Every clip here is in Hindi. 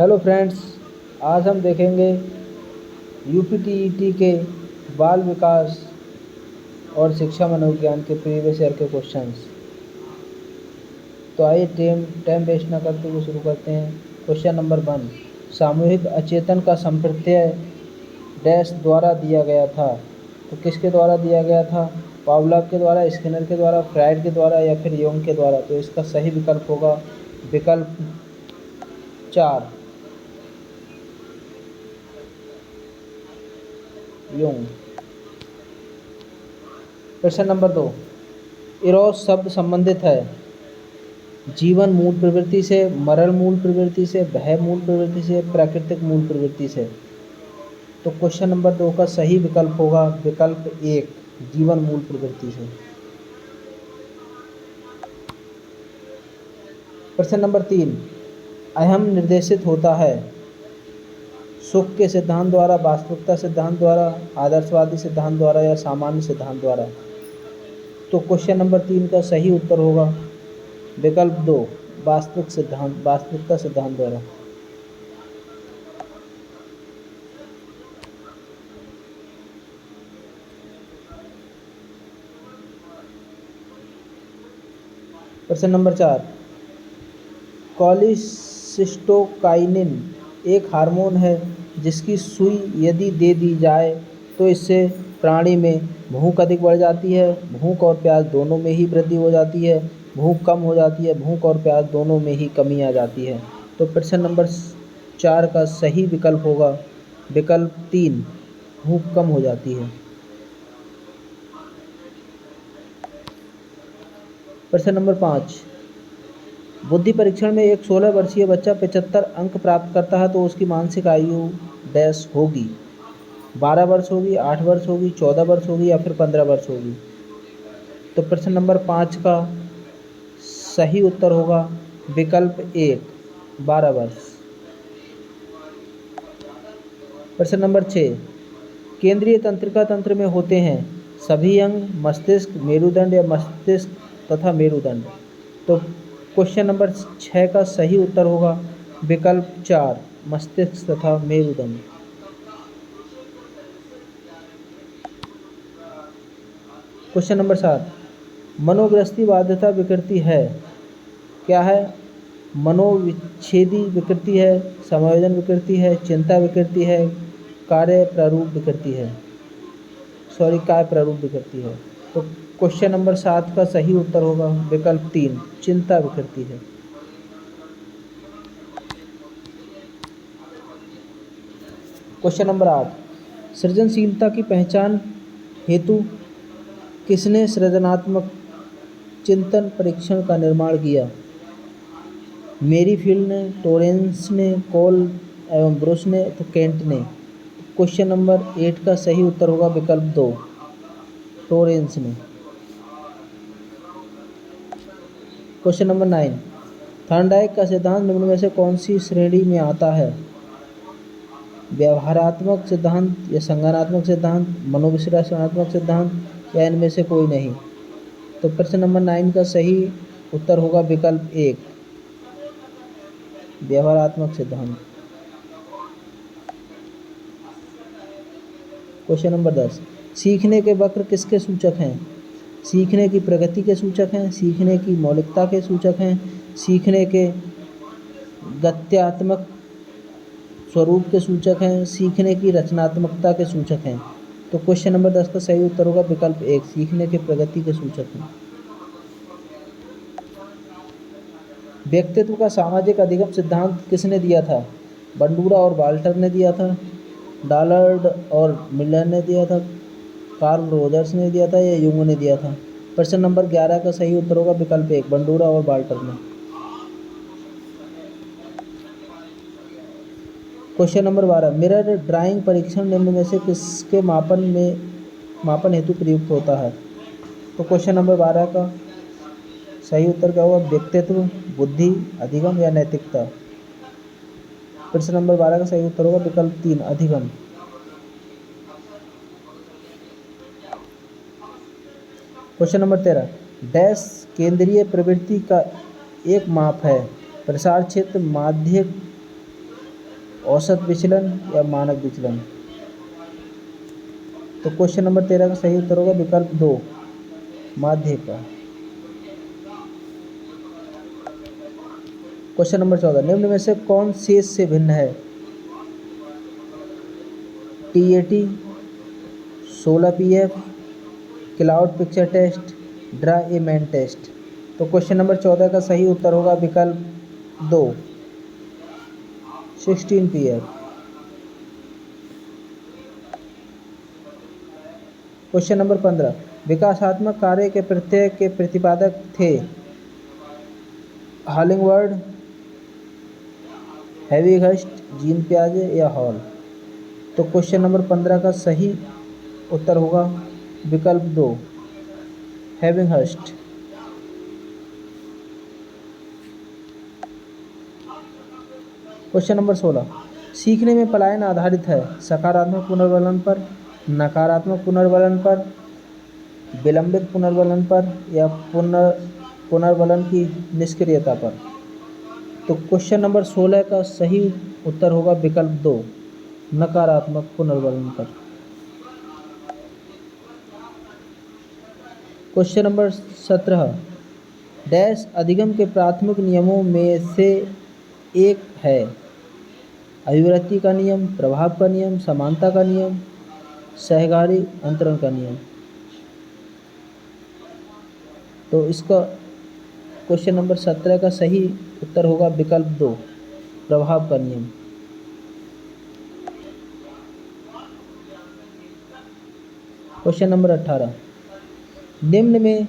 हेलो फ्रेंड्स, आज हम देखेंगे यूपीटीईटी के बाल विकास और शिक्षा मनोविज्ञान के प्रीवियस ईयर के क्वेश्चंस। तो आइए टाइम वेस्ट ना करते हुए शुरू करते हैं। क्वेश्चन नंबर 1, सामूहिक अचेतन का संप्रत्यय डैश द्वारा दिया गया था। तो किसके द्वारा दिया गया था? पावलोव के द्वारा, स्किनर के द्वारा, फ्राइड के द्वारा या फिर योंग के द्वारा। तो इसका सही विकल्प होगा विकल्प 4, योंग। प्रश्न नंबर 2, इरोस शब्द संबंधित है जीवन मूल प्रवृत्ति से, मरण मूल प्रवृत्ति से, भय मूल प्रवृत्ति से, प्राकृतिक मूल प्रवृत्ति से। तो क्वेश्चन नंबर 2 का सही विकल्प होगा विकल्प 1, जीवन मूल प्रवृत्ति से। प्रश्न नंबर 3, अहम निर्देशित होता है सुख के सिद्धांत द्वारा, वास्तविकता सिद्धांत द्वारा, आदर्शवादी सिद्धांत द्वारा या सामान्य सिद्धांत द्वारा। तो क्वेश्चन नंबर 3 का सही उत्तर होगा विकल्प 2, वास्तविकता सिद्धांत द्वारा। प्रश्न नंबर 4, कॉलिसिस्टोकाइनिन एक हार्मोन है जिसकी सुई यदि दे दी जाए तो इससे प्राणी में भूख अधिक बढ़ जाती है, भूख और प्यास दोनों में ही वृद्धि हो जाती है, भूख कम हो जाती है, भूख और प्यास दोनों में ही कमी आ जाती है। तो प्रश्न नंबर 4 का सही विकल्प होगा विकल्प 3, भूख कम हो जाती है। प्रश्न नंबर 5, बुद्धि परीक्षण में एक 16 वर्षीय बच्चा 75 अंक प्राप्त करता है तो उसकी मानसिक आयु डैश होगी। 12 वर्ष होगी, 8 वर्ष होगी, 14 वर्ष होगी या फिर 15 वर्ष होगी। तो प्रश्न नंबर 5 का सही उत्तर होगा विकल्प 1, 12 वर्ष। प्रश्न नंबर 6, केंद्रीय तंत्रिका तंत्र में होते हैं सभी अंग, मस्तिष्क, मेरुदंड या मस्तिष्क तथा मेरुदंड। तो क्वेश्चन नंबर 6 का सही उत्तर होगा विकल्प 4, मस्तिष्क तथा मेरुदंड। क्वेश्चन नंबर 7, मनोग्रस्ती बाध्यता विकृति है, क्या है? मनोविच्छेदी विकृति है, समायोजन विकृति है, चिंता विकृति है, कार्य प्रारूप विकृति है। तो क्वेश्चन नंबर 7 का सही उत्तर होगा विकल्प 3, चिंता विकृति है। क्वेश्चन नंबर 8, सृजनशीलता की पहचान हेतु किसने सृजनात्मक चिंतन परीक्षण का निर्माण किया? मेरीफील्ड ने, टोरेंस ने, कोल एवं ब्रुश ने, तो केंट ने। क्वेश्चन नंबर 8 का सही उत्तर होगा विकल्प 2, टोरेंस ने। क्वेश्चन नंबर 9, थॉर्नडाइक का सिद्धांत निम्न में से कौन सी श्रेणी में आता है? व्यवहारात्मक सिद्धांत या संज्ञानात्मक सिद्धांत, मनोविश्लेषणात्मक सिद्धांत या इनमें से कोई नहीं। तो प्रश्न नंबर 9 का सही उत्तर होगा विकल्प 1, व्यवहारात्मक सिद्धांत। क्वेश्चन नंबर 10, सीखने के वक्र किसके सूचक हैं? सीखने की प्रगति के सूचक हैं, सीखने की मौलिकता के सूचक हैं, सीखने के गत्यात्मक स्वरूप के सूचक हैं, सीखने की रचनात्मकता के सूचक हैं। तो क्वेश्चन नंबर 10 का सही उत्तर होगा विकल्प 1, सीखने के प्रगति के सूचक हैं। व्यक्तित्व का सामाजिक अधिगम सिद्धांत किसने दिया था? बंडूरा और वाल्टर ने दिया था, डालर्ड और मिलर ने दिया था, कार्ल रोजर्स ने दिया था या यूंग ने दिया था। प्रश्न नंबर 11 का सही उत्तर होगा विकल्प 1, बंडूरा और वाल्टर ने। क्वेश्चन नंबर 12, मिरर ड्राइंग परीक्षण निम्न में से किसके मापन हेतु प्रयुक्त होता है? तो क्वेश्चन नंबर 12 का सही उत्तर क्या होगा? व्यक्तित्व, बुद्धि, अधिगम या नैतिकता। प्रश्न नंबर 12 का सही उत्तर होगा विकल्प 3, अधिगम। क्वेश्चन नंबर 13, डैश केंद्रीय प्रवृत्ति का एक माप है, प्रसार क्षेत्र, माध्य औसत विचलन या मानक विचलन। तो क्वेश्चन नंबर 13 का सही उत्तर होगा विकल्प 2, माध्य का। क्वेश्चन नंबर 14, निम्न में से कौन शेष से भिन्न है? TAT, 16 PF, cloud picture test, draw a man test. तो क्वेश्चन नंबर 14 का सही उत्तर होगा विकल्प 2, 16 PF। क्वेश्चन नंबर 15, विकासात्मक कार्य के प्रत्यय के प्रतिपादक थे हॉलिंगवर्ड, हैविगस्ट, जीन पियाजे या हॉल। तो क्वेश्चन नंबर 15 का सही उत्तर होगा विकल्प 2, हैविगस्ट। क्वेश्चन नंबर 16, सीखने में पलायन आधारित है सकारात्मक पुनर्वलन पर, नकारात्मक पुनर्वलन पर, विलंबित पुनर्वलन पर या पुनर्वलन की निष्क्रियता पर। तो क्वेश्चन नंबर 16 का सही उत्तर होगा विकल्प 2, नकारात्मक पुनर्वलन पर। क्वेश्चन नंबर 17, डैश अधिगम के प्राथमिक नियमों में से एक है अभिवृत्ति का नियम, प्रभाव का नियम, समानता का नियम, सहकारी अंतरण का नियम। तो इसका क्वेश्चन नंबर 17 का सही उत्तर होगा विकल्प 2, प्रभाव का नियम। क्वेश्चन नंबर 18, निम्न में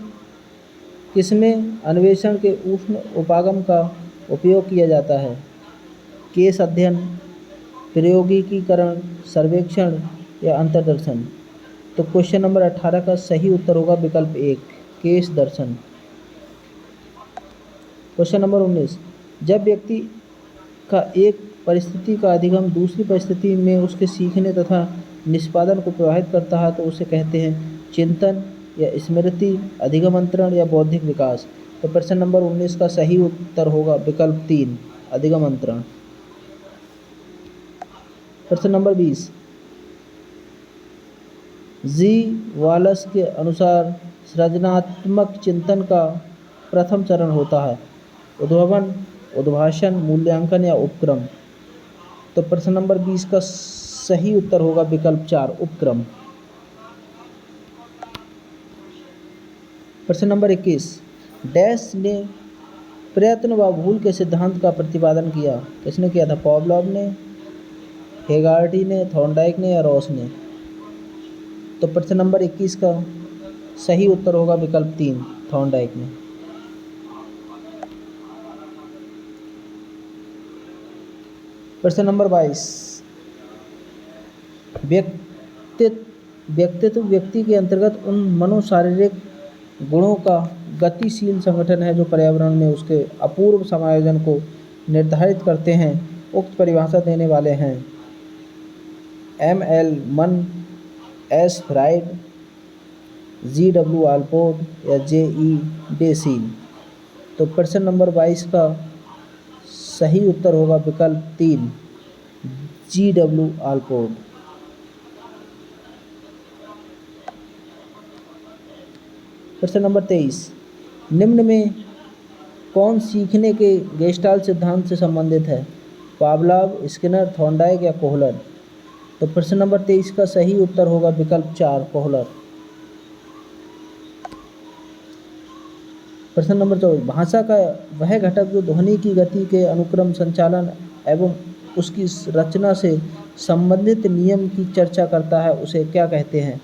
किसमें अन्वेषण के उष्ण उपागम का उपयोग किया जाता है? केस अध्ययन, प्रयोगिकीकरण, सर्वेक्षण या अंतर्दर्शन। तो क्वेश्चन नंबर 18 का सही उत्तर होगा विकल्प 1, केस दर्शन। क्वेश्चन नंबर 19, जब व्यक्ति का एक परिस्थिति का अधिगम दूसरी परिस्थिति में उसके सीखने तथा निष्पादन को प्रभावित करता है तो उसे कहते हैं चिंतन या स्मृति, अधिगम अंतरण या बौद्धिक विकास। तो प्रश्न नंबर 19 का सही उत्तर होगा विकल्प 3, अधिगम अंतरण। प्रश्न नंबर 20, जी वालस के अनुसार सृजनात्मक चिंतन का प्रथम चरण होता है उद्भावन, उद्भाषण, मूल्यांकन या उपक्रम। तो प्रश्न नंबर 20 का सही उत्तर होगा विकल्प 4, उपक्रम। प्रश्न नंबर 21, डैश ने प्रयत्न व भूल के सिद्धांत का प्रतिपादन किया? किसने किया था? पॉवलॉव ने, हेगार्टी ने, थॉर्नडाइक ने या रॉस ने। तो प्रश्न नंबर 21 का सही उत्तर होगा विकल्प 3, थॉर्नडाइक ने। प्रश्न नंबर 22, व्यक्तित्व व्यक्ति के अंतर्गत उन मनोशारीरिक गुणों का गतिशील संगठन है जो पर्यावरण में उसके अपूर्व समायोजन को निर्धारित करते हैं। उक्त परिभाषा देने वाले हैं ML मन, S फ्राइड, GW आल्पोर्ट या JE डेसील। तो प्रश्न नंबर 22 का सही उत्तर होगा विकल्प 3, GW आल्पोर्ट। प्रश्न नंबर 23, निम्न में कौन सीखने के गेस्टाल्ट सिद्धांत से संबंधित है? पावलॉव, स्किनर, थॉर्नडाइक या कोहलर। तो प्रश्न नंबर 23 का सही उत्तर होगा विकल्प 4, कोहलर। प्रश्न नंबर 24, भाषा का वह घटक जो ध्वनि की गति के अनुक्रम, संचालन एवं उसकी रचना से संबंधित नियम की चर्चा करता है उसे क्या कहते हैं?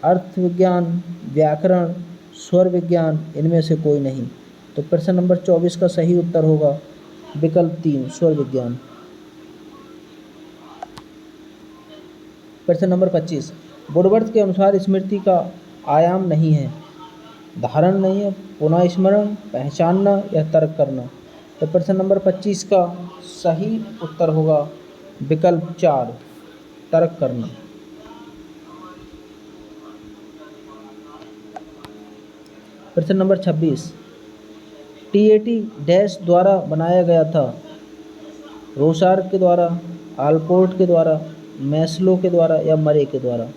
अर्थ विज्ञान, व्याकरण, स्वर विज्ञान, इनमें से कोई नहीं। तो प्रश्न नंबर 24 का सही उत्तर होगा विकल्प 3, स्वर विज्ञान। प्रश्न नंबर 25, वुडवर्थ के अनुसार स्मृति का आयाम नहीं है, धारण नहीं है, पुनः स्मरण, पहचानना या तर्क करना। तो प्रश्न नंबर 25 का सही उत्तर होगा विकल्प 4, तर्क करना। प्रश्न नंबर 26, TAT डैश द्वारा बनाया गया था रोसार्क के द्वारा, आलपोर्ट के द्वारा, मैस्लो के द्वारा या मरे के द्वारा।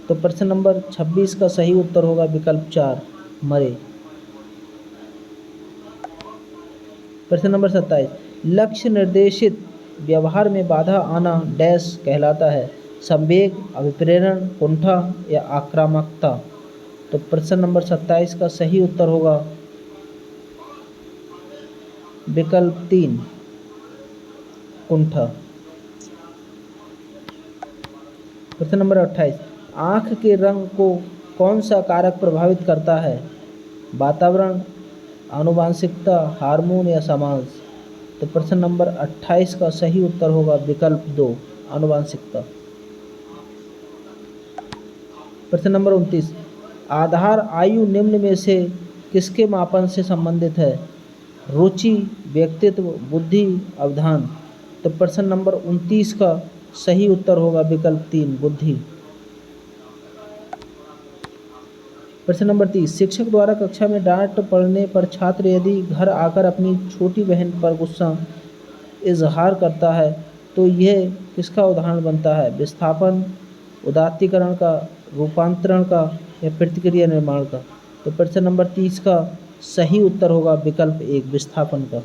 तो प्रश्न नंबर 26 का सही उत्तर होगा विकल्प 4, मरे। प्रश्न नंबर 27, लक्ष्य निर्देशित व्यवहार में बाधा आना डैश कहलाता है, संवेग, अभिप्रेरण, कुंठा या आक्रामकता। तो प्रश्न नंबर 27 का सही उत्तर होगा विकल्प 3, कुंठा। प्रश्न नंबर 28, आँख के रंग को कौन सा कारक प्रभावित करता है, वातावरण, आनुवांशिकता, हार्मोन या समाज। तो प्रश्न नंबर 28 का सही उत्तर होगा विकल्प 2, आनुवांशिकता। प्रश्न नंबर 29, आधार आयु निम्न में से किसके मापन से संबंधित है, रुचि, व्यक्तित्व, बुद्धि, अवधान। तो प्रश्न नंबर 29 का सही उत्तर होगा विकल्प 3, बुद्धि। प्रश्न नंबर 30, शिक्षक द्वारा कक्षा में डांट पड़ने पर छात्र यदि घर आकर अपनी छोटी बहन पर गुस्सा इजहार करता है तो यह किसका उदाहरण बनता है, विस्थापन, उदात्तीकरण का, रूपांतरण का या प्रतिक्रिया निर्माण का। तो प्रश्न नंबर 30 का सही उत्तर होगा विकल्प 1, विस्थापन का।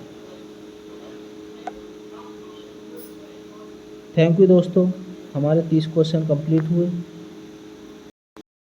थैंक यू दोस्तों, हमारे 30 क्वेश्चन कंप्लीट हुए।